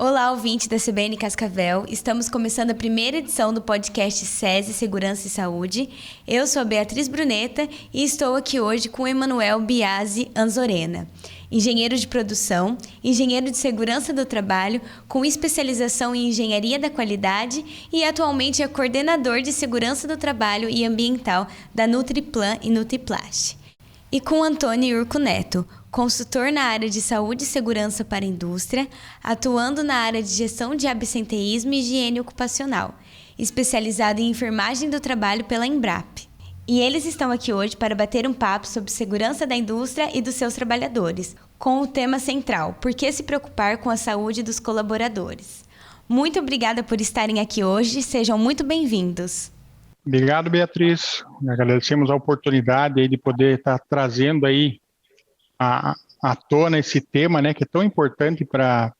Olá, ouvinte da CBN Cascavel. Estamos começando a primeira edição do podcast SESI Segurança e Saúde. Eu sou a Beatriz Bruneta e estou aqui hoje com o Emanuel Biasi Anzorena, engenheiro de produção, engenheiro de segurança do trabalho, com especialização em engenharia da qualidade e atualmente é coordenador de segurança do trabalho e ambiental da Nutriplan e Nutriplast. E com Antônio Urco Neto, consultor na área de saúde e segurança para a indústria, atuando na área de gestão de absenteísmo e higiene ocupacional, especializado em enfermagem do trabalho pela Embrap. E eles estão aqui hoje para bater um papo sobre segurança da indústria e dos seus trabalhadores, com o tema central: por que se preocupar com a saúde dos colaboradores? Muito obrigada por estarem aqui hoje, sejam muito bem-vindos. Obrigado, Beatriz. Agradecemos a oportunidade aí de poder estar trazendo aí à tona esse tema, né, que é tão importante para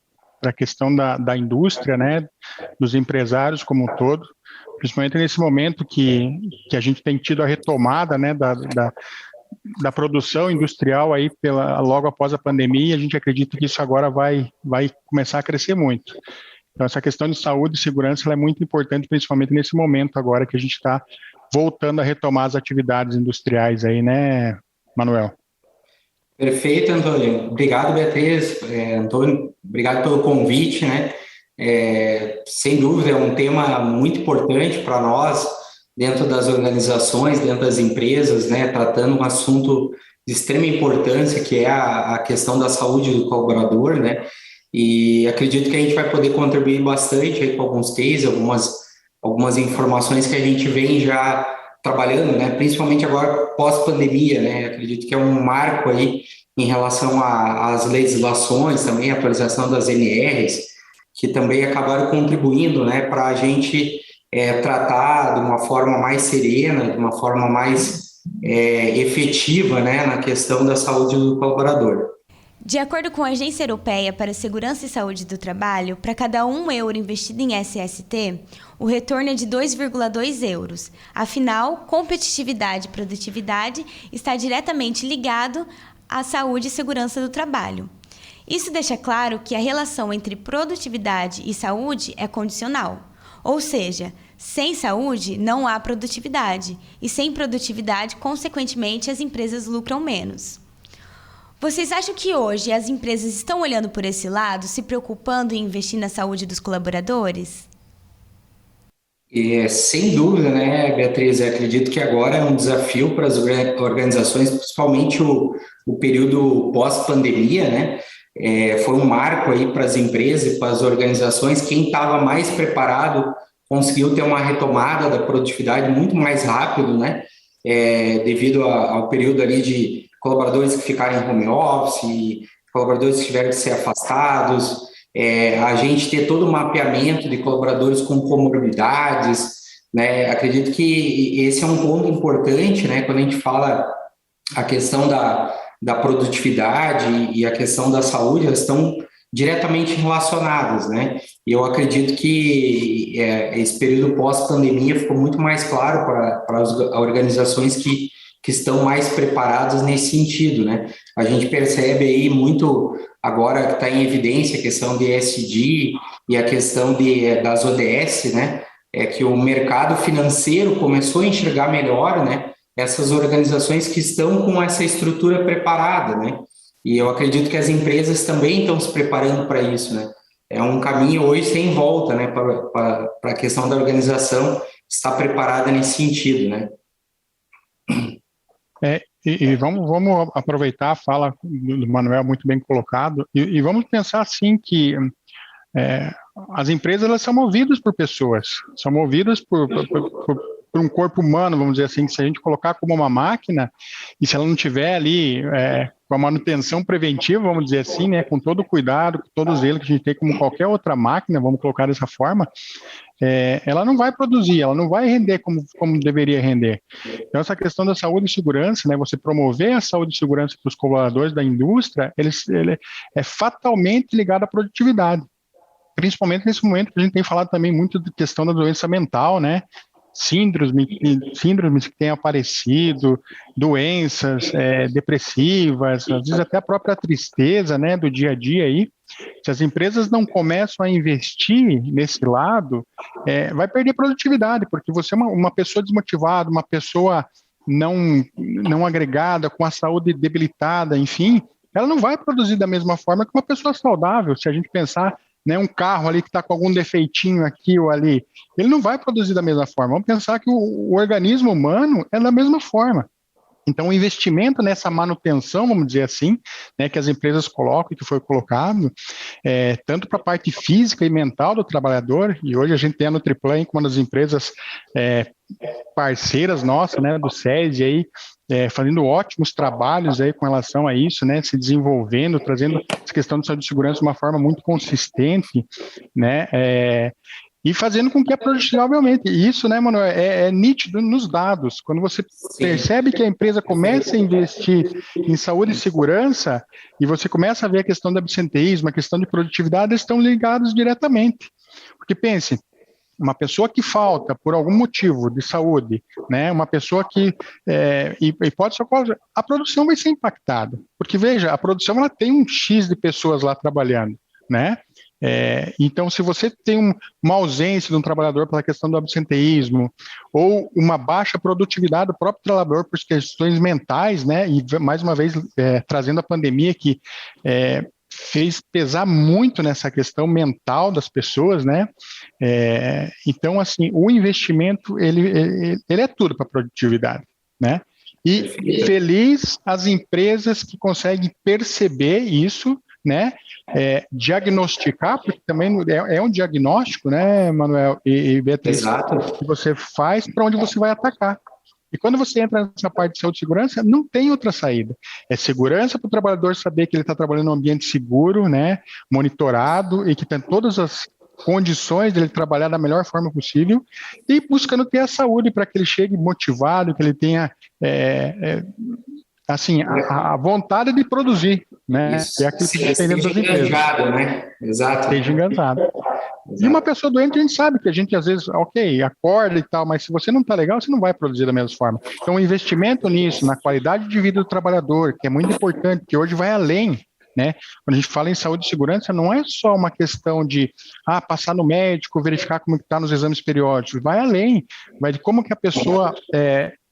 a questão da indústria, né, dos empresários como um todo, principalmente nesse momento que a gente tem tido a retomada, né, da produção industrial aí logo após a pandemia. A gente acredita que isso agora vai começar a crescer muito. Então, essa questão de saúde e segurança ela é muito importante, principalmente nesse momento agora que a gente está voltando a retomar as atividades industriais aí, né, Manuel? Perfeito, Antônio. Obrigado, Beatriz. Antônio, obrigado pelo convite, né? Sem dúvida, é um tema muito importante para nós, dentro das organizações, dentro das empresas, né? Tratando um assunto de extrema importância, que é a questão da saúde do colaborador, né? E acredito que a gente vai poder contribuir bastante aí com alguns cases, algumas informações que a gente vem já trabalhando, né, principalmente agora pós-pandemia, né, acredito que é um marco aí em relação às legislações, também a atualização das NRs, que também acabaram contribuindo, né, para a gente tratar de uma forma mais serena, de uma forma mais efetiva, né, na questão da saúde do colaborador. De acordo com a Agência Europeia para a Segurança e Saúde do Trabalho, para cada €1 investido em SST, o retorno é de 2,2 euros. Afinal, competitividade e produtividade está diretamente ligado à saúde e segurança do trabalho. Isso deixa claro que a relação entre produtividade e saúde é condicional. Ou seja, sem saúde não há produtividade, e sem produtividade, consequentemente, as empresas lucram menos. Vocês acham que hoje as empresas estão olhando por esse lado, se preocupando em investir na saúde dos colaboradores? Sem dúvida, né, Beatriz? Eu acredito que agora é um desafio para as organizações, principalmente o período pós-pandemia, né? Foi um marco aí para as empresas e para as organizações. Quem estava mais preparado conseguiu ter uma retomada da produtividade muito mais rápido, né? Devido ao período ali de colaboradores que ficaram em home office, colaboradores que tiveram que ser afastados, a gente ter todo o mapeamento de colaboradores com comorbidades, né? Acredito que esse é um ponto importante, né? Quando a gente fala a questão da produtividade e a questão da saúde, elas estão diretamente relacionadas, né? E eu acredito que esse período pós-pandemia ficou muito mais claro para as organizações que estão mais preparadas nesse sentido, né? A gente percebe aí muito, agora que está em evidência, a questão de ESG e a questão das ODS, né? Que o mercado financeiro começou a enxergar melhor, né? Essas organizações que estão com essa estrutura preparada, né? E eu acredito que as empresas também estão se preparando para isso, né? É um caminho hoje sem volta, né? Para a questão da organização estar preparada nesse sentido, né? E vamos aproveitar a fala do Manuel, muito bem colocado, e vamos pensar assim que as empresas elas são movidas por pessoas, são movidas por um corpo humano, vamos dizer assim, que se a gente colocar como uma máquina, e se ela não tiver ali com a manutenção preventiva, vamos dizer assim, né, com todo o cuidado, com todo o zelo que a gente tem como qualquer outra máquina, vamos colocar dessa forma, ela não vai produzir, ela não vai render como deveria render. Então, essa questão da saúde e segurança, né, você promover a saúde e segurança para os colaboradores da indústria, ele é fatalmente ligado à produtividade. Principalmente nesse momento que a gente tem falado também muito da questão da doença mental, né? síndromes que têm aparecido, doenças depressivas, às vezes até a própria tristeza, né, do dia a dia aí. Se as empresas não começam a investir nesse lado, vai perder produtividade, porque você é uma pessoa desmotivada, uma pessoa não agregada, com a saúde debilitada, enfim, ela não vai produzir da mesma forma que uma pessoa saudável. Se a gente pensar, né, um carro ali que está com algum defeitinho aqui ou ali, ele não vai produzir da mesma forma. Vamos pensar que o organismo humano é da mesma forma. Então, o investimento nessa manutenção, vamos dizer assim, né, que as empresas colocam, que foi colocado, tanto para a parte física e mental do trabalhador, e hoje a gente tem a Nutriplan como uma das empresas parceiras nossas, né, do SESI aí, fazendo ótimos trabalhos aí com relação a isso, né, se desenvolvendo, trazendo essa questão de saúde e segurança de uma forma muito consistente, né, e fazendo com que a produtividade aumente. E isso, né, Manuel, é nítido nos dados. Quando você percebe que a empresa começa a investir em saúde e segurança, e você começa a ver a questão do absenteísmo, a questão de produtividade, eles estão ligados diretamente. Porque pense, uma pessoa que falta por algum motivo de saúde, né, uma pessoa que, e pode ser qual, a produção vai ser impactada. Porque, veja, a produção ela tem um X de pessoas lá trabalhando, né? Então, se você tem uma ausência de um trabalhador pela questão do absenteísmo, ou uma baixa produtividade do próprio trabalhador por questões mentais, né, e mais uma vez trazendo a pandemia que fez pesar muito nessa questão mental das pessoas, né, então, assim, o investimento, ele é tudo para a produtividade, né, e feliz as empresas que conseguem perceber isso, né, diagnosticar, porque também é um diagnóstico, né, Manuel e Beatriz, Exato. que você faz para onde você vai atacar. E quando você entra nessa parte de saúde e segurança, não tem outra saída. É segurança para o trabalhador saber que ele está trabalhando em um ambiente seguro, né, monitorado e que tem todas as condições de ele trabalhar da melhor forma possível e buscando ter a saúde para que ele chegue motivado, que ele tenha assim, a vontade de produzir, né? Isso. É aquilo que tem dentro das empresas. Né? Exato. Esteja enganjado. E uma pessoa doente, a gente sabe que a gente às vezes, acorda e tal, mas se você não está legal, você não vai produzir da mesma forma. Então, o investimento nisso, na qualidade de vida do trabalhador, que é muito importante, que hoje vai além, né? Quando a gente fala em saúde e segurança, não é só uma questão de passar no médico, verificar como está nos exames periódicos, vai além, vai de como que a pessoa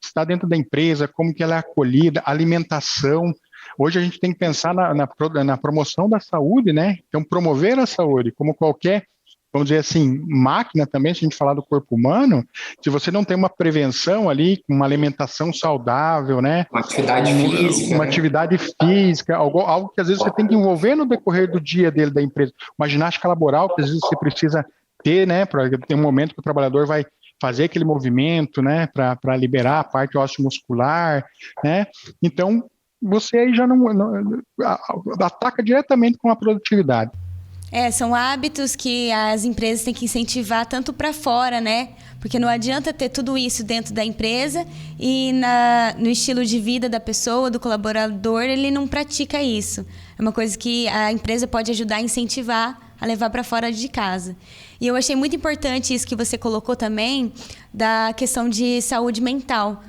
está dentro da empresa, como que ela é acolhida, alimentação. Hoje a gente tem que pensar na promoção da saúde, né? Então, promover a saúde, como qualquer, vamos dizer assim, máquina também, se a gente falar do corpo humano, se você não tem uma prevenção ali, uma alimentação saudável, né? Uma atividade física. Uma atividade física, algo que às vezes você tem que envolver no decorrer do dia dele, da empresa. Uma ginástica laboral que às vezes você precisa ter, né? Para ter um momento que o trabalhador vai fazer aquele movimento, né, para liberar a parte osteomuscular, né, então você aí já não ataca diretamente com a produtividade. São hábitos que as empresas têm que incentivar tanto para fora, né, porque não adianta ter tudo isso dentro da empresa e no estilo de vida da pessoa, do colaborador, ele não pratica isso. É uma coisa que a empresa pode ajudar a incentivar a levar para fora de casa. E eu achei muito importante isso que você colocou também, da questão de saúde mental.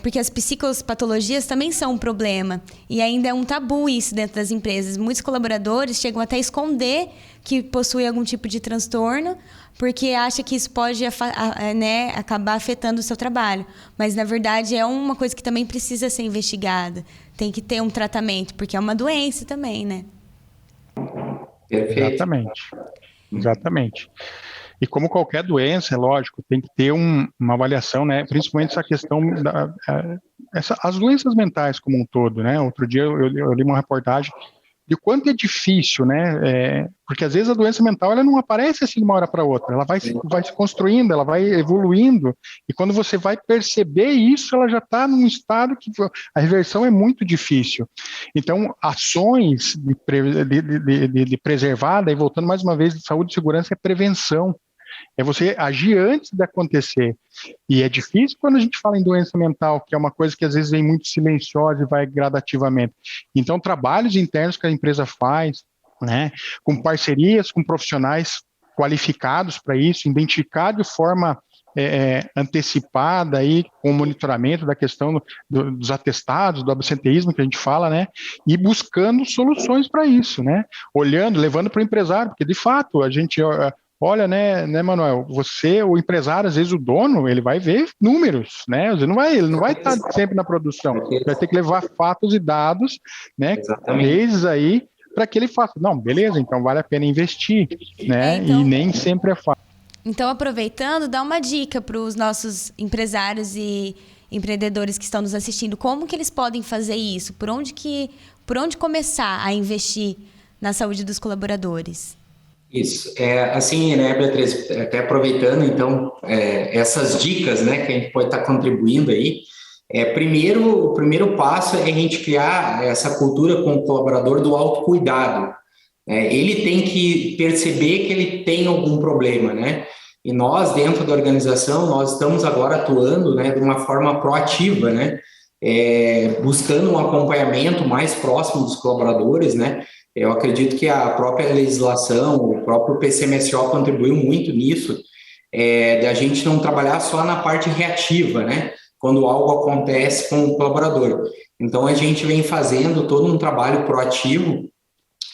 Porque as psicopatologias também são um problema. E ainda é um tabu isso dentro das empresas. Muitos colaboradores chegam até a esconder que possuem algum tipo de transtorno, porque acha que isso pode acabar afetando o seu trabalho. Mas, na verdade, é uma coisa que também precisa ser investigada. Tem que ter um tratamento, porque é uma doença também, né? Perfeito. Exatamente. E como qualquer doença, é lógico, tem que ter uma avaliação, né? Principalmente essa questão as doenças mentais como um todo, né? Outro dia eu li uma reportagem de quanto é difícil, né? Porque às vezes a doença mental ela não aparece assim de uma hora para outra, ela vai se construindo, ela vai evoluindo, e quando você vai perceber isso, ela já está num estado que a reversão é muito difícil. Então, ações de preservar, daí voltando mais uma vez, de saúde e segurança é prevenção. É você agir antes de acontecer. E é difícil quando a gente fala em doença mental, que é uma coisa que às vezes vem muito silenciosa e vai gradativamente. Então, trabalhos internos que a empresa faz, né, com parcerias com profissionais qualificados para isso, identificar de forma antecipada aí com o monitoramento da questão dos atestados, do absenteísmo que a gente fala, né? E buscando soluções para isso, né? Olhando, levando para o empresário, porque de fato a gente olha, né, Manuel, o empresário, às vezes o dono, ele vai ver números, né? Ele não vai estar sempre na produção, vai ter que levar fatos e dados, né? Vezes aí, para que ele faça, não, beleza, então vale a pena investir, né? E nem sempre é fácil. Então, aproveitando, dá uma dica para os nossos empresários e empreendedores que estão nos assistindo, como que eles podem fazer isso? Por onde começar a investir na saúde dos colaboradores? Isso, assim, né, Beatriz, até aproveitando, então, essas dicas, né, que a gente pode estar contribuindo aí, o primeiro passo é a gente criar essa cultura com o colaborador do autocuidado. Ele tem que perceber que ele tem algum problema, né, e nós, dentro da organização, nós estamos agora atuando, né, de uma forma proativa, né, buscando um acompanhamento mais próximo dos colaboradores, né. Eu acredito que a própria legislação, o próprio PCMSO contribuiu muito nisso, da gente não trabalhar só na parte reativa, né, quando algo acontece com o colaborador. Então, a gente vem fazendo todo um trabalho proativo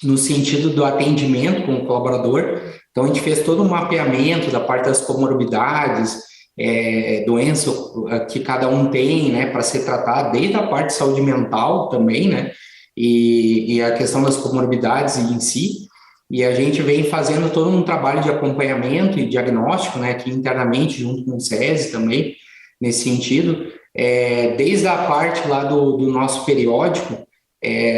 no sentido do atendimento com o colaborador. Então, a gente fez todo um mapeamento da parte das comorbidades, doenças que cada um tem, né, para ser tratado, desde a parte de saúde mental também, né, e a questão das comorbidades em si, e a gente vem fazendo todo um trabalho de acompanhamento e diagnóstico, né, aqui internamente, junto com o SESI também, nesse sentido, desde a parte lá do nosso periódico,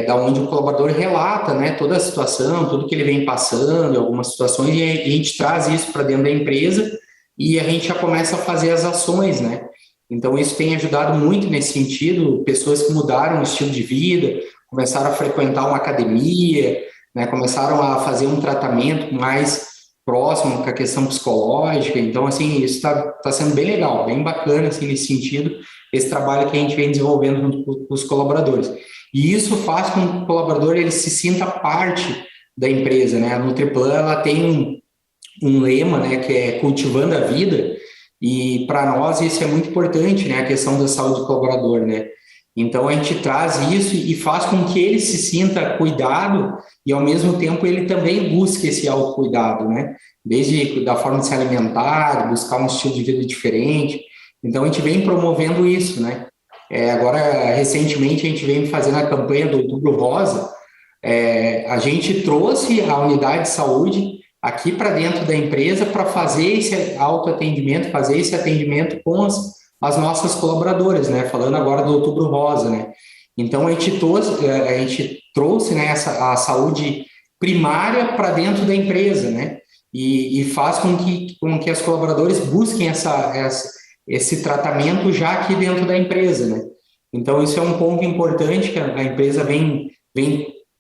da onde o colaborador relata, né, toda a situação, tudo que ele vem passando, algumas situações, e a gente traz isso para dentro da empresa, e a gente já começa a fazer as ações, né. Então, isso tem ajudado muito nesse sentido, pessoas que mudaram o estilo de vida, começaram a frequentar uma academia, né, começaram a fazer um tratamento mais próximo com a questão psicológica. Então, assim, isso está sendo bem legal, bem bacana, assim, nesse sentido, esse trabalho que a gente vem desenvolvendo junto com os colaboradores. E isso faz com que o colaborador ele se sinta parte da empresa, né? A Nutriplan, ela tem um lema, né, que é cultivando a vida, e para nós isso é muito importante, né, a questão da saúde do colaborador, né? Então, a gente traz isso e faz com que ele se sinta cuidado e, ao mesmo tempo, ele também busque esse autocuidado, né? Desde da forma de se alimentar, buscar um estilo de vida diferente. Então, a gente vem promovendo isso, né? Agora, recentemente, a gente vem fazendo a campanha do Outubro Rosa. A gente trouxe a unidade de saúde aqui para dentro da empresa para fazer esse autoatendimento, fazer esse atendimento com as nossas colaboradoras, né? Falando agora do Outubro Rosa, né? Então, a gente trouxe, né, a saúde primária para dentro da empresa, né? E faz com que as colaboradoras busquem esse tratamento já aqui dentro da empresa, né? Então, isso é um ponto importante que a empresa vem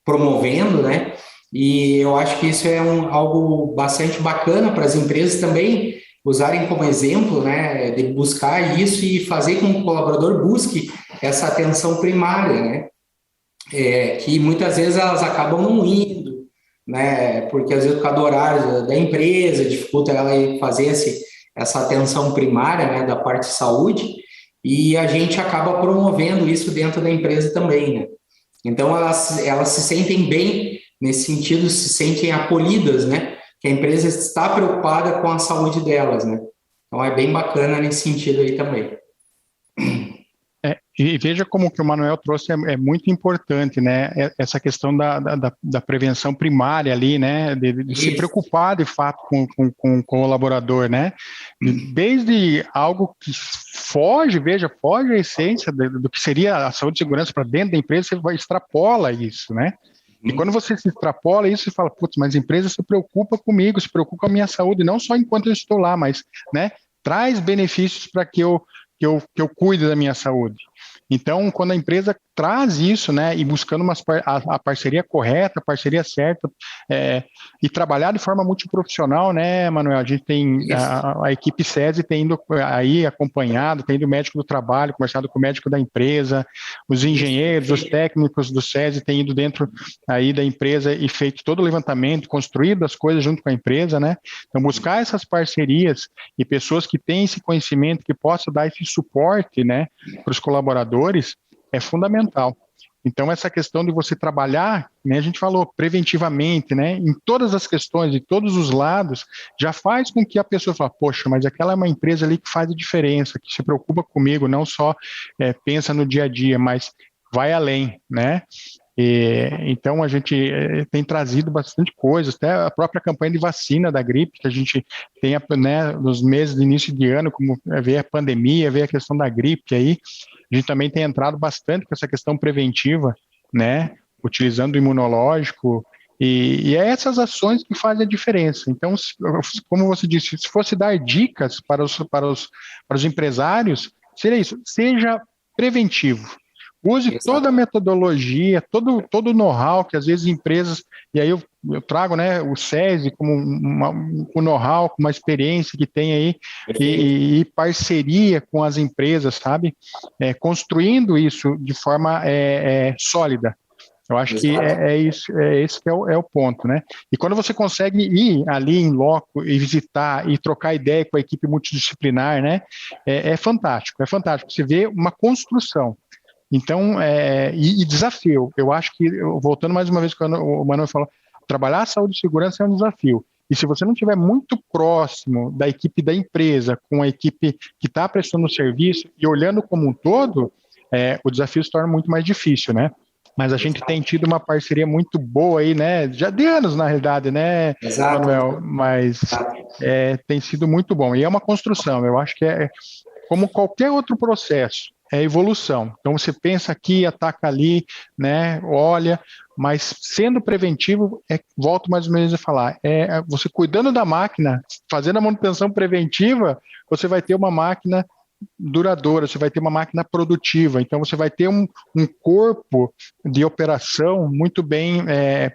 promovendo, né? E eu acho que isso é algo bastante bacana para as empresas também usarem como exemplo, né, de buscar isso e fazer com que o colaborador busque essa atenção primária, né, que muitas vezes elas acabam não indo, né, porque às vezes por causa do horário da empresa, dificulta ela fazer essa atenção primária, né, da parte de saúde, e a gente acaba promovendo isso dentro da empresa também, né. Então elas se sentem bem, nesse sentido, se sentem acolhidas, né, que a empresa está preocupada com a saúde delas, né? Então, é bem bacana nesse sentido aí também. E veja como que o Manuel trouxe é muito importante, né? Essa questão da prevenção primária ali, né? De se preocupar, de fato, com o colaborador, né? Desde algo que foge a essência do que seria a saúde e segurança para dentro da empresa, você extrapola isso, né? E quando você se extrapola isso, você fala, putz, mas a empresa se preocupa comigo, se preocupa com a minha saúde, não só enquanto eu estou lá, mas, né, traz benefícios para que eu cuide da minha saúde. Então, quando a empresa traz isso, né, e buscando a parceria correta, a parceria certa, e trabalhar de forma multiprofissional, né, Manuel? A gente tem a equipe SESI tem ido aí acompanhado, tem ido o médico do trabalho, conversado com o médico da empresa, os engenheiros, os técnicos do SESI têm ido dentro aí da empresa e feito todo o levantamento, construído as coisas junto com a empresa, né? Então, buscar essas parcerias e pessoas que têm esse conhecimento, que possam dar esse suporte, né, para os colaboradores, é fundamental. Então, essa questão de você trabalhar, né, a gente falou, preventivamente, né, em todas as questões, de todos os lados, já faz com que a pessoa fale, poxa, mas aquela é uma empresa ali que faz a diferença, que se preocupa comigo, não só pensa no dia a dia, mas vai além, né? Então, a gente tem trazido bastante coisas, até a própria campanha de vacina da gripe, que a gente tem, né, nos meses de início de ano, como veio a pandemia, veio a questão da gripe aí, a gente também tem entrado bastante com essa questão preventiva, né, utilizando o imunológico, e é essas ações que fazem a diferença. Então, como você disse, se fosse dar dicas para os empresários, seria isso, seja preventivo. Use toda a metodologia, todo o know-how que às vezes empresas, e aí eu trago, né, o SESI como um know-how, com uma experiência que tem aí, e parceria com as empresas, sabe? Construindo isso de forma sólida. Eu acho que esse que é o ponto, né? E quando você consegue ir ali em loco e visitar e trocar ideia com a equipe multidisciplinar, né? É fantástico, é fantástico. Você vê uma construção. Então, e desafio, eu acho que, voltando mais uma vez quando o Manuel falou, trabalhar a saúde e segurança é um desafio, e se você não estiver muito próximo da equipe da empresa, com a equipe que está prestando o serviço, e olhando como um todo, o desafio se torna muito mais difícil, né? Mas a gente tem tido uma parceria muito boa aí, né? Já de anos, na realidade, né, Manuel? Mas tem sido muito bom, e é uma construção, eu acho que como qualquer outro processo, é evolução. Então, você pensa aqui, ataca ali, né, olha, mas sendo preventivo, volto mais ou menos a falar, você cuidando da máquina, fazendo a manutenção preventiva, você vai ter uma máquina duradoura, você vai ter uma máquina produtiva, então você vai ter um corpo de operação muito bem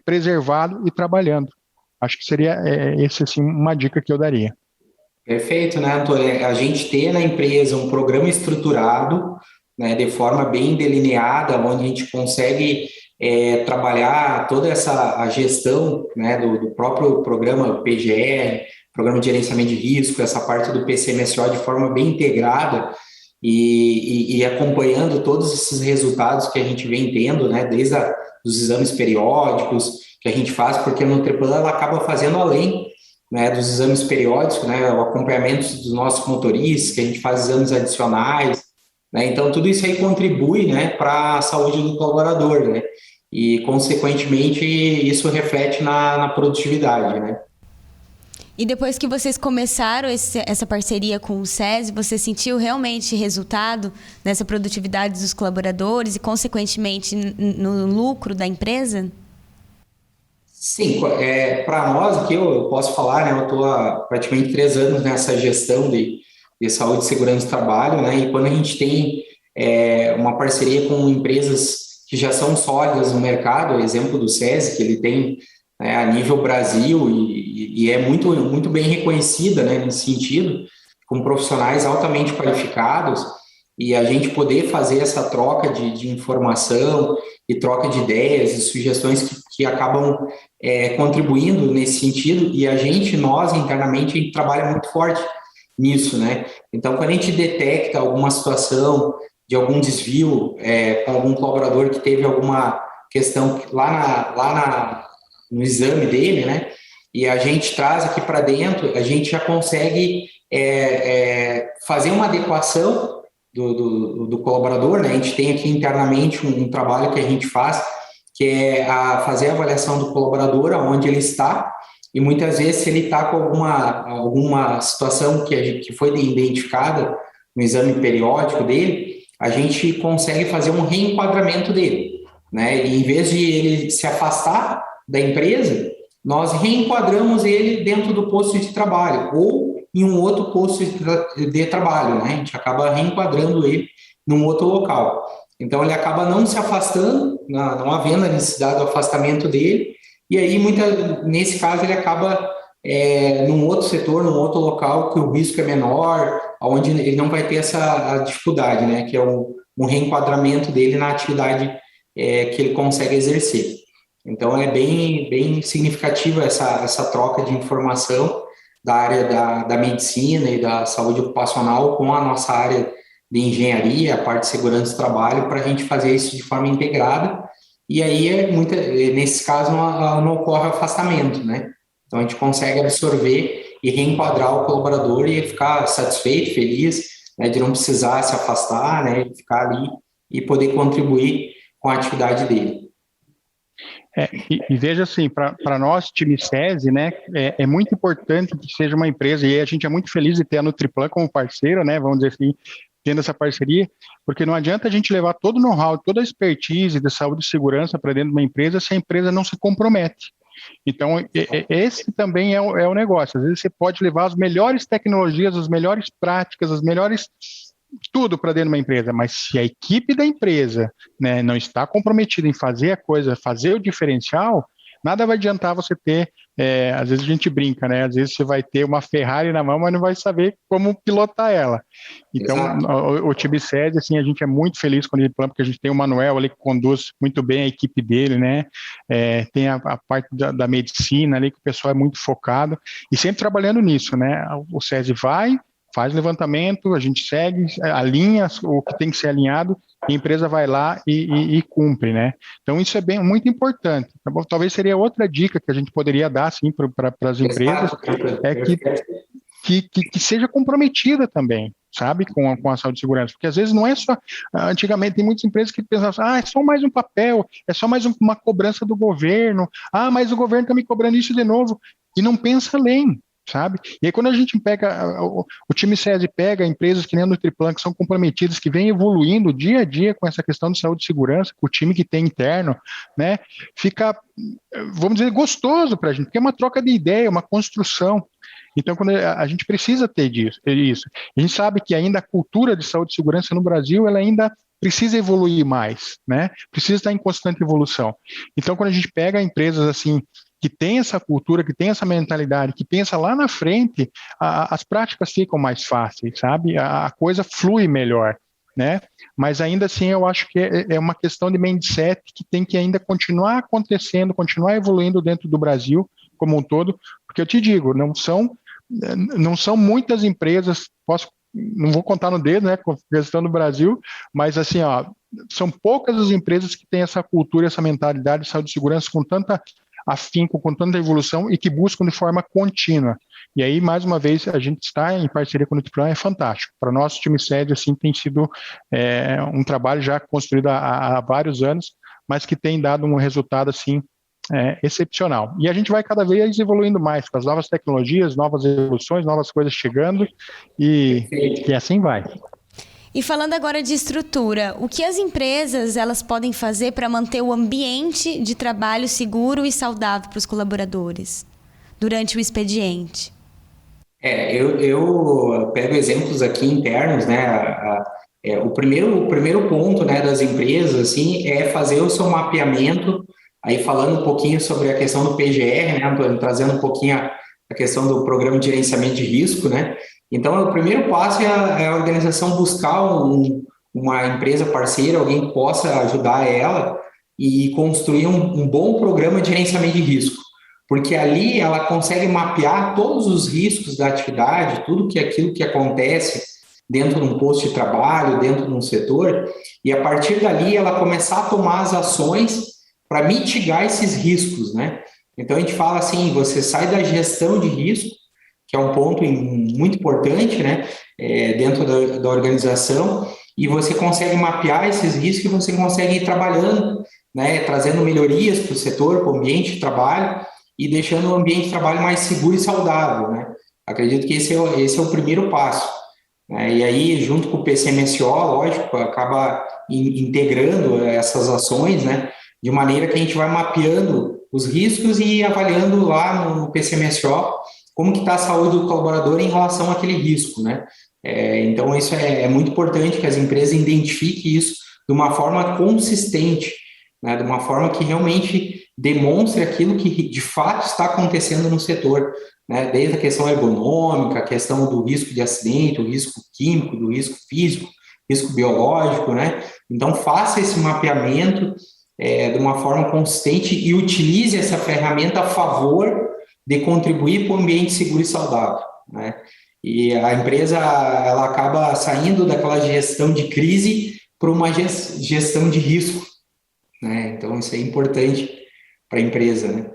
preservado e trabalhando. Acho que seria essa, assim, uma dica que eu daria. Perfeito, né, Antônio? A gente ter na empresa um programa estruturado, né, de forma bem delineada, onde a gente consegue trabalhar toda a gestão, né, do próprio programa PGR, Programa de Gerenciamento de Risco, essa parte do PCMSO de forma bem integrada e acompanhando todos esses resultados que a gente vem tendo, né, desde os exames periódicos que a gente faz, porque a Nutriplan ela acaba fazendo além, né, dos exames periódicos, né, o acompanhamento dos nossos motoristas, que a gente faz exames adicionais, né, então tudo isso aí contribui, né, para a saúde do colaborador, né, e consequentemente isso reflete na produtividade, né. E depois que vocês começaram essa parceria com o SESI, você sentiu realmente resultado nessa produtividade dos colaboradores e, consequentemente, no lucro da empresa? Sim, para nós aqui, eu posso falar, né, eu estou há praticamente 3 anos nessa gestão de saúde e segurança do trabalho, né, e quando a gente tem uma parceria com empresas que já são sólidas no mercado, exemplo do SESI, que ele tem a nível Brasil e é muito, muito bem reconhecida, né, nesse sentido, com profissionais altamente qualificados, e a gente poder fazer essa troca de informação e troca de ideias e sugestões que acabam contribuindo nesse sentido, e nós internamente, a gente trabalha muito forte nisso, né? Então, quando a gente detecta alguma situação de algum desvio com algum colaborador que teve alguma questão lá no exame dele, né? E a gente traz aqui para dentro, a gente já consegue fazer uma adequação do colaborador, né? A gente tem aqui internamente um trabalho que a gente faz, que é fazer a avaliação do colaborador, aonde ele está, e muitas vezes se ele está com alguma situação que foi identificada no exame periódico dele, a gente consegue fazer um reenquadramento dele, né? E em vez de ele se afastar da empresa, nós reenquadramos ele dentro do posto de trabalho ou em um outro posto de trabalho, né? A gente acaba reenquadrando ele num outro local. Então, ele acaba não se afastando, não havendo a necessidade do afastamento dele, e aí, nesse caso, ele acaba num outro setor, num outro local, que o risco é menor, onde ele não vai ter essa dificuldade, né, que é um reenquadramento dele na atividade que ele consegue exercer. Então, é bem significativa essa troca de informação da área da medicina e da saúde ocupacional com a nossa área de engenharia, a parte de segurança do trabalho, para a gente fazer isso de forma integrada. E aí, nesse caso, não ocorre afastamento, né? Então, a gente consegue absorver e reenquadrar o colaborador e ficar satisfeito, feliz, né, de não precisar se afastar, né, de ficar ali e poder contribuir com a atividade dele. E veja assim, para nós, time SESI, né, é muito importante que seja uma empresa, e a gente é muito feliz de ter a Nutriplan como parceiro, né, vamos dizer assim, tendo essa parceria, porque não adianta a gente levar todo o know-how, toda a expertise de saúde e segurança para dentro de uma empresa se a empresa não se compromete. Então, esse também é o negócio. Às vezes você pode levar as melhores tecnologias, as melhores práticas, as melhores tudo para dentro de uma empresa, mas se a equipe da empresa, né, não está comprometida em fazer a coisa, fazer o diferencial, nada vai adiantar você ter, às vezes a gente brinca, né, às vezes você vai ter uma Ferrari na mão, mas não vai saber como pilotar ela. Então, o time SESI, assim, a gente é muito feliz com ele, porque a gente tem o Manuel ali que conduz muito bem a equipe dele, né, tem a parte da medicina ali, que o pessoal é muito focado, e sempre trabalhando nisso, né, o SESI faz levantamento, a gente segue, alinha o que tem que ser alinhado, e a empresa vai lá e cumpre, né? Então, isso é muito importante. Talvez seria outra dica que a gente poderia dar, assim, para as empresas, que seja comprometida também, sabe, com a saúde e segurança, porque às vezes não é só, antigamente tem muitas empresas que pensam assim, é só mais um papel, é só mais uma cobrança do governo, mas o governo está me cobrando isso de novo, e não pensa além, sabe? E aí quando a gente pega, o time SESI pega empresas que nem a Nutriplan, que são comprometidas, que vem evoluindo dia a dia com essa questão de saúde e segurança, com o time que tem interno, né? Fica, vamos dizer, gostoso para a gente, porque é uma troca de ideia, uma construção. Então, quando a gente precisa ter isso. A gente sabe que ainda a cultura de saúde e segurança no Brasil, ela ainda precisa evoluir mais, né? Precisa estar em constante evolução. Então, quando a gente pega empresas assim, que tem essa cultura, que tem essa mentalidade, que pensa lá na frente, as práticas ficam mais fáceis, sabe? A coisa flui melhor, né? Mas ainda assim eu acho que é uma questão de mindset que tem que ainda continuar acontecendo, continuar evoluindo dentro do Brasil como um todo, porque eu te digo, não são muitas empresas, não vou contar no dedo, né, com a questão do Brasil, mas assim, são poucas as empresas que têm essa cultura, essa mentalidade de saúde e segurança com tanta afinco, com tanta evolução e que buscam de forma contínua. E aí, mais uma vez, a gente está em parceria com o Nutriplan, é fantástico. Para o nosso time SESI, assim, tem sido um trabalho já construído há vários anos, mas que tem dado um resultado, assim, excepcional. E a gente vai cada vez evoluindo mais, com as novas tecnologias, novas evoluções, novas coisas chegando, e assim vai. E falando agora de estrutura, o que as empresas elas podem fazer para manter o ambiente de trabalho seguro e saudável para os colaboradores durante o expediente? Eu pego exemplos aqui internos, né? O primeiro ponto, né, das empresas assim, é fazer o seu mapeamento, aí falando um pouquinho sobre a questão do PGR, né, trazendo um pouquinho a questão do programa de gerenciamento de risco, né? Então, o primeiro passo é a organização buscar uma empresa parceira, alguém que possa ajudar ela e construir um bom programa de gerenciamento de risco, porque ali ela consegue mapear todos os riscos da atividade, aquilo que acontece dentro de um posto de trabalho, dentro de um setor, e a partir dali ela começar a tomar as ações para mitigar esses riscos, né? Então, a gente fala assim, você sai da gestão de risco, que é um ponto muito importante, né, dentro da organização, e você consegue mapear esses riscos e você consegue ir trabalhando, né, trazendo melhorias para o setor, para o ambiente de trabalho e deixando o ambiente de trabalho mais seguro e saudável, né. Acredito que esse é o primeiro passo, né, e aí, junto com o PCMSO, lógico, acaba integrando essas ações, né, de maneira que a gente vai mapeando os riscos e avaliando lá no PCMSO como que está a saúde do colaborador em relação àquele risco, né? Então, isso é muito importante que as empresas identifiquem isso de uma forma consistente, né, de uma forma que realmente demonstre aquilo que de fato está acontecendo no setor, né, desde a questão ergonômica, a questão do risco de acidente, o risco químico, do risco físico, risco biológico, né? Então, faça esse mapeamento de uma forma consistente e utilize essa ferramenta a favor de contribuir para um ambiente seguro e saudável, né? E a empresa, ela acaba saindo daquela gestão de crise para uma gestão de risco, né? Então, isso é importante para a empresa, né?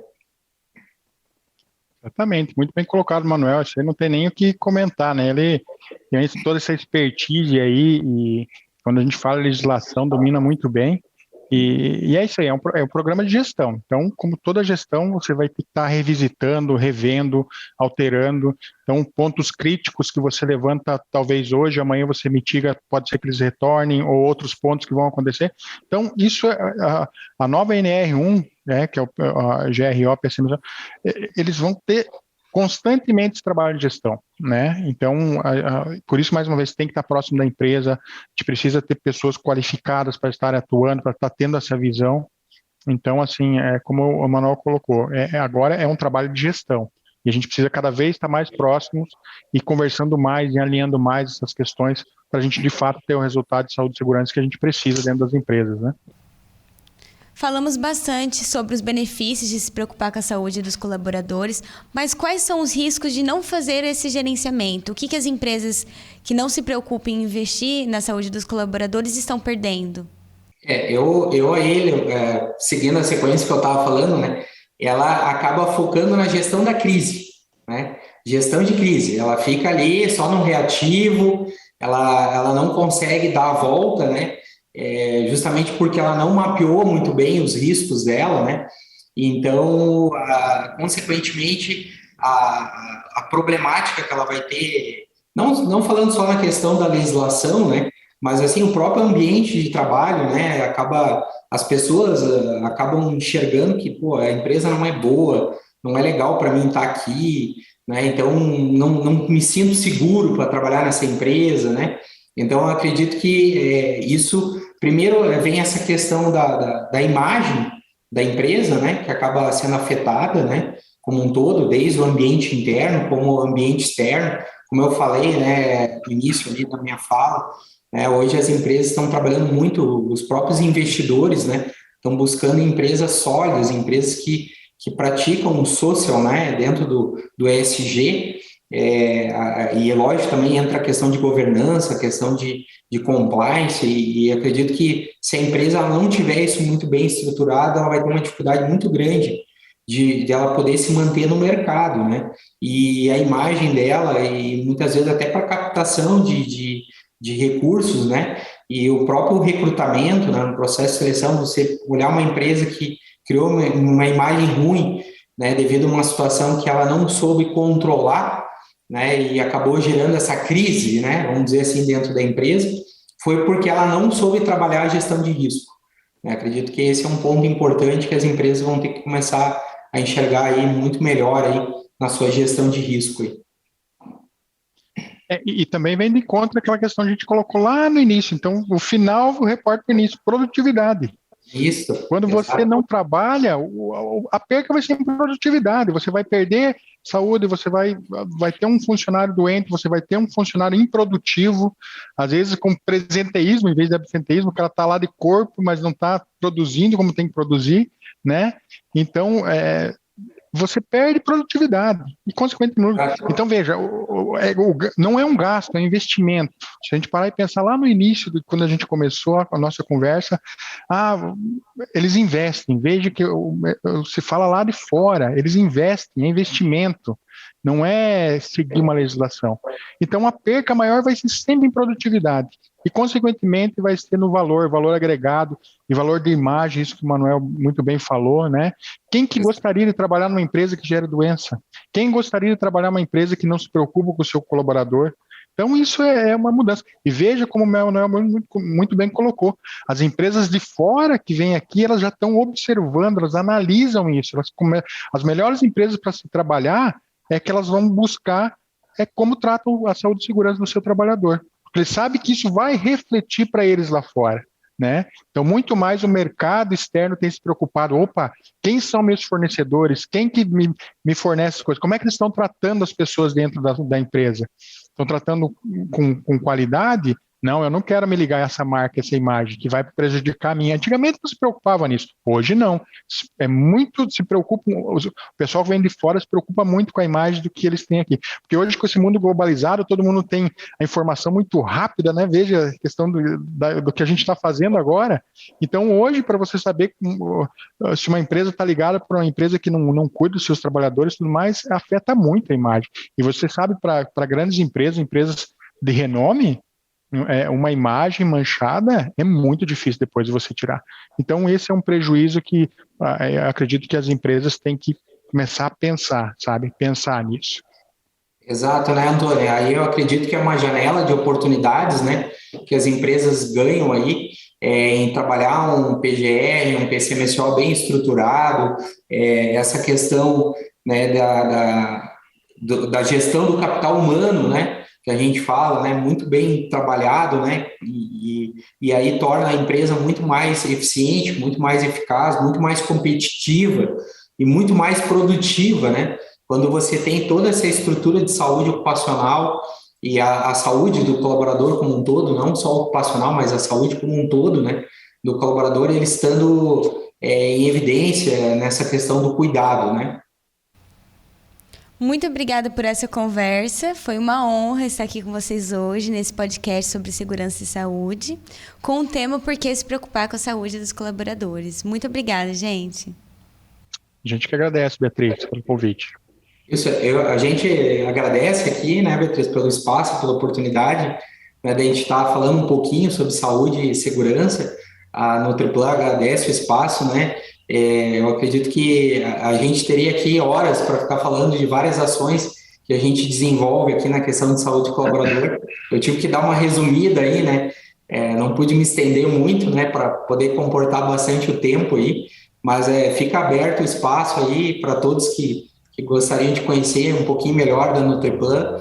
Exatamente, muito bem colocado, Manuel. Isso aí não tem nem o que comentar, né? Ele tem toda essa expertise aí, e quando a gente fala legislação, domina muito bem. E é isso aí, é um programa de gestão. Então, como toda gestão, você vai ter que estar revisitando, revendo, alterando. Então, pontos críticos que você levanta, talvez hoje, amanhã você mitiga, pode ser que eles retornem, ou outros pontos que vão acontecer. Então, isso é a nova NR1, né, que é a GRO, PCM, eles vão ter constantemente esse trabalho de gestão, né? Então, por isso, mais uma vez, tem que estar próximo da empresa, a gente precisa ter pessoas qualificadas para estar atuando, para estar tendo essa visão. Então, assim, como o Manuel colocou, agora é um trabalho de gestão, e a gente precisa cada vez estar mais próximos e conversando mais e alinhando mais essas questões para a gente, de fato, ter o resultado de saúde e segurança que a gente precisa dentro das empresas, né? Falamos bastante sobre os benefícios de se preocupar com a saúde dos colaboradores, mas quais são os riscos de não fazer esse gerenciamento? O que as empresas que não se preocupam em investir na saúde dos colaboradores estão perdendo? Seguindo a sequência que eu estava falando, né, ela acaba focando na gestão da crise, né? Gestão de crise, ela fica ali só no reativo, ela não consegue dar a volta, né? Justamente porque ela não mapeou muito bem os riscos dela, né? Então, consequentemente, a problemática que ela vai ter, não falando só na questão da legislação, né? Mas assim, o próprio ambiente de trabalho, né? As pessoas acabam enxergando que, pô, a empresa não é boa, não é legal para mim estar aqui, né? Então, não me sinto seguro para trabalhar nessa empresa, né? Então, eu acredito que isso, primeiro, vem essa questão da imagem da empresa, né, que acaba sendo afetada, né, como um todo, desde o ambiente interno como o ambiente externo. Como eu falei, né, no início ali da minha fala, né, hoje as empresas estão trabalhando muito, os próprios investidores, né, estão buscando empresas sólidas, empresas que praticam o social, né, dentro do ESG. E lógico, também entra a questão de governança, a questão de compliance, e acredito que se a empresa não tiver isso muito bem estruturado, ela vai ter uma dificuldade muito grande de ela poder se manter no mercado, né? E a imagem dela, e muitas vezes até para captação de recursos, né? E o próprio recrutamento, né? No processo de seleção, você olhar uma empresa que criou uma imagem ruim, né? Devido a uma situação que ela não soube controlar, né, e acabou gerando essa crise, né, vamos dizer assim, dentro da empresa, foi porque ela não soube trabalhar a gestão de risco. Acredito que esse é um ponto importante que as empresas vão ter que começar a enxergar aí muito melhor aí na sua gestão de risco aí. E também vem de conta aquela questão que a gente colocou lá no início. Então, o final, o repórter no início, produtividade. Isso. Quando você não trabalha, a perca vai ser em produtividade, você vai perder saúde, você vai ter um funcionário doente, você vai ter um funcionário improdutivo, às vezes com presenteísmo em vez de absenteísmo, o cara está lá de corpo, mas não está produzindo como tem que produzir, né? Então, você perde produtividade e, consequentemente, então veja, não é um gasto, é um investimento. Se a gente parar e pensar lá no início, quando a gente começou a nossa conversa, eles investem, veja que se fala lá de fora, eles investem, é investimento, não é seguir uma legislação. Então a perca maior vai ser sempre em produtividade e, consequentemente, vai ser no valor agregado e valor de imagem, isso que o Manuel muito bem falou, né? Quem que gostaria de trabalhar numa empresa que gera doença? Quem gostaria de trabalhar numa empresa que não se preocupa com o seu colaborador? Então, isso é uma mudança. E veja como o Manuel muito bem colocou. As empresas de fora que vêm aqui, elas já estão observando, elas analisam isso. As melhores empresas para se trabalhar é que elas vão buscar como tratam a saúde e segurança do seu trabalhador. Porque eles sabem que isso vai refletir para eles lá fora. né? Então, muito mais o mercado externo tem se preocupado. Opa, quem são meus fornecedores? Quem que me fornece as coisas? Como é que eles estão tratando as pessoas dentro da empresa? Estão tratando com qualidade? Não, eu não quero me ligar a essa marca, essa imagem, que vai prejudicar a minha. Antigamente não se preocupava nisso, hoje não. É muito, se preocupa, o pessoal que vem de fora se preocupa muito com a imagem do que eles têm aqui. Porque hoje, com esse mundo globalizado, todo mundo tem a informação muito rápida, né? Veja a questão do que a gente está fazendo agora. Então, hoje, para você saber se uma empresa está ligada para uma empresa que não cuida dos seus trabalhadores e tudo mais, afeta muito a imagem. E você sabe, para grandes empresas de renome, uma imagem manchada é muito difícil depois de você tirar. Então, esse é um prejuízo que eu acredito que as empresas têm que começar a pensar, sabe? Pensar nisso. Exato, né, Antônio? Aí eu acredito que é uma janela de oportunidades, né, que as empresas ganham aí em trabalhar um PGR, um PCMSO bem estruturado, essa questão, né, da gestão do capital humano, né, que a gente fala, né, muito bem trabalhado, né, e aí torna a empresa muito mais eficiente, muito mais eficaz, muito mais competitiva e muito mais produtiva, né, quando você tem toda essa estrutura de saúde ocupacional e a saúde do colaborador como um todo, não só ocupacional, mas a saúde como um todo, né, do colaborador, ele estando em evidência nessa questão do cuidado, né. Muito obrigada por essa conversa. Foi uma honra estar aqui com vocês hoje nesse podcast sobre segurança e saúde, com o tema Por que se preocupar com a saúde dos colaboradores. Muito obrigada, gente. A gente que agradece, Beatriz, pelo convite. Isso, a gente agradece aqui, né, Beatriz, pelo espaço, pela oportunidade, né, de a gente estar falando um pouquinho sobre saúde e segurança. A Nutriplan agradece o espaço, né. Eu acredito que a gente teria aqui horas para ficar falando de várias ações que a gente desenvolve aqui na questão de saúde do colaborador. Eu tive que dar uma resumida aí, né? Não pude me estender muito, né, para poder comportar bastante o tempo aí, mas fica aberto o espaço aí para todos que gostariam de conhecer um pouquinho melhor da Nutriplan.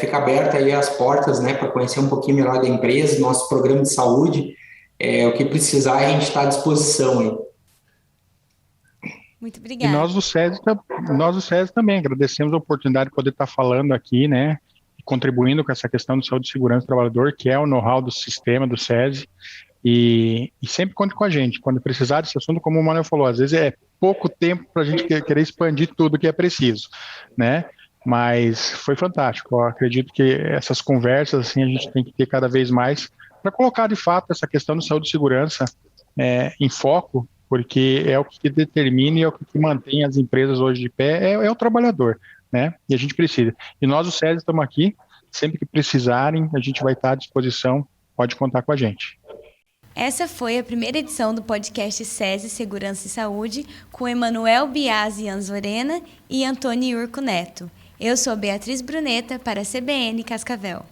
Fica aberto aí as portas, né, para conhecer um pouquinho melhor da empresa, nosso programa de saúde. O que precisar, a gente está à disposição aí. Muito obrigada. E nós do SESI também agradecemos a oportunidade de poder estar falando aqui, né, contribuindo com essa questão de saúde e segurança do trabalhador, que é o know-how do sistema do SESI, e sempre conte com a gente, quando precisar desse assunto, como o Manuel falou, às vezes é pouco tempo para a gente querer expandir tudo que é preciso, né, mas foi fantástico. Eu acredito que essas conversas, assim, a gente tem que ter cada vez mais para colocar, de fato, essa questão de saúde e segurança em foco, porque é o que determina e é o que mantém as empresas hoje de pé, é o trabalhador, né? E a gente precisa. E nós, o SESI, estamos aqui, sempre que precisarem, a gente vai estar à disposição, pode contar com a gente. Essa foi a primeira edição do podcast SESI Segurança e Saúde, com Emanuel Biasi Anzorena e Antônio Urco Neto. Eu sou Beatriz Bruneta, para a CBN Cascavel.